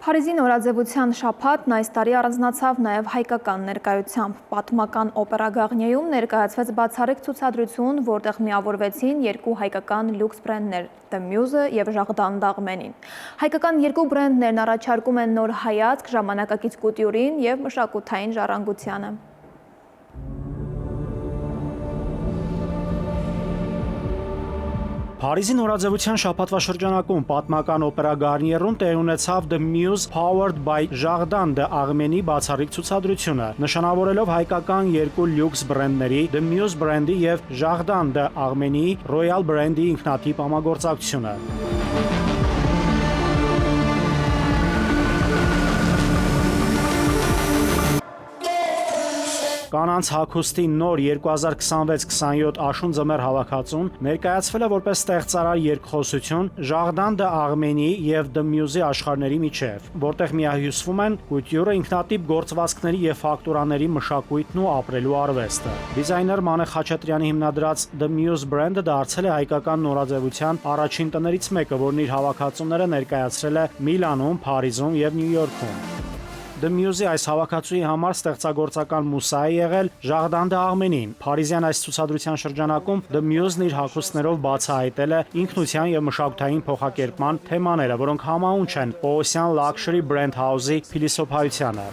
Փարիզի նորաձևության շաբաթն այս տարի առանձնացավ նաև հայկական ներկայությամբ։ Պատմական օպերա Գաղնիայում ներկայացվեց բացառիկ ցուցադրություն, որտեղ միավորվեցին երկու հայկական լյուքս բրենդներ՝ The Muse և Ժաղդան Դաղմենին։ Հայկական երկու բրենդներն առաջարկում են նոր հայացք ժամանակակից կուտյուրին և մշակութային ժառանգությանը։ Փարիզի նորաձևության շաբաթվա շրջանակում պատմական օպերա Գարնիերում տեղի ունեցավ The Muse Powered by Ժաղդան Դաղմենի բացառիկ ցուցադրությունը, նշանավորելով հայկական երկու լյուքս բրենդների The Muse բրենդի և Ժաղդան Դաղմենի Royal բրենդի ինքնատիպ համագործակցությունը։ Կանանց հագուստի նոր 2026-27 աշուն ձմեռ հավաքածուն ներկայացվել է որպես ստեղծարար երկխոսություն Ժաղդան Դաղմենի և The Muse աշխարհների միջև, որտեղ միահյուսվում են կուտյուրը, ինքնատիպ գործվածքների և ֆակտուրաների մշակույթն ու ապրելու արվեստը։ Դիզայներ Մանե Խաչատրյանի հիմնադրած The Muse բրենդը դարձել է հայկական նորաձևության առաջին տներից մեկը, որն իր հավաքածուները ներկայացրել է Միլանում, Փարիզում և Նյու Յորքում։ The Muse-ի այս հավաքածուի համար ստեղծագործական մուսա է եղել Ժաղդան Դաղմենին։ Փարիզյան այս ցուցադրության շրջանակում The Muse-ն իր հագուստներով բացահայտել է ինքնության և մշակութային փոխակերպման թեմաները, որոնք համահունչ են Պողոսյան Luxury Brand House-ի փիլիսոփայությանը։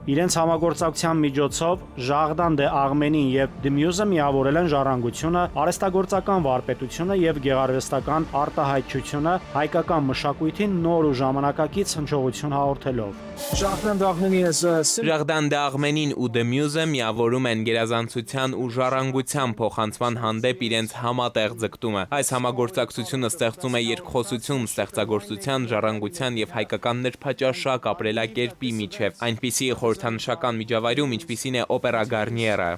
Իրենց համագործակցության միջոցով Ժաղդան Դաղմենին և The Muse-ը միավորել են ժառանգությունը, արհեստագործական վարպետությունը և գեղարվեստական արտահայտչությունը հայկական մշակույթին նոր ու ժամանակակից հնչողություն հաղորդելով։ Ժաղդան Դաղմենին ու The Muse-ը միավորում են գերազանցության ու ժառանգության փոխանցման հանդեպ իրենց համատեղ ձգտումը։ Այս համագործակցությունը ստեղծում է երկխոսություն ստեղծագործության, ժառանգության և հայկական նրբաճաշակ ապրելակերպի միջև, այնպիսի խորհրդանշական միջավայրում, ինչպիսին է օպերա Գարնիերը։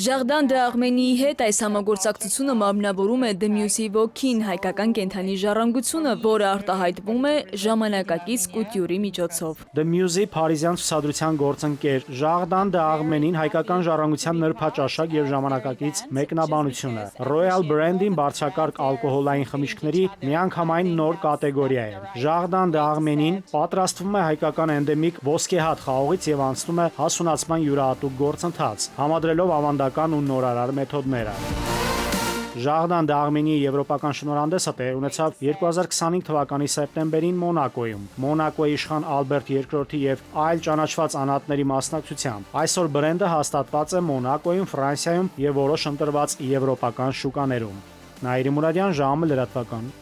Ժաղդան Դաղմենիի հետ այս համագործակցությունը մարմնավորում է The Muse-ի ոգին, հայկական կենդանի ժառանգությունը, որը արտահայտվում է ժամանակակից կուտյուրի միջոցով։ The Muse-ի փարիզյան ցուցադրության գործընկեր Ժաղդան Դաղմենին հայկական ժառանգության նրբաճաշակ և ժամանակակից մեկնաբանությունը։ Royal բրենդին բարձրակարգ ալկոհոլային խմիչքների միանգամայն նոր կատեգորիա է։ Ժաղդան Դաղմենին պատրաստվում է հայկական էնդեմիկ ոսկեհատ խաղողից և անցնում է հասունացման յուրահատուկ գործընթաց, համադրելով ավանդական ու նորարար մեթոդները։ Ժաղդան Դաղմենիի եվրոպական շնորհանդեսը տեղի ունեցավ 2025 թվականի սեպտեմբերին Մոնակոյում, Մոնակոյի իշխան Ալբերտ II-ի և այլ ճանաչված անհատների մասնակցությամբ։ Այսօր բրենդը հաստատված է Մոնակոյում, Ֆրանսիայում և որոշ ընտրված եվրոպական շուկաներում։ Նաիրի Մուրադյան, ժամը լրատվական։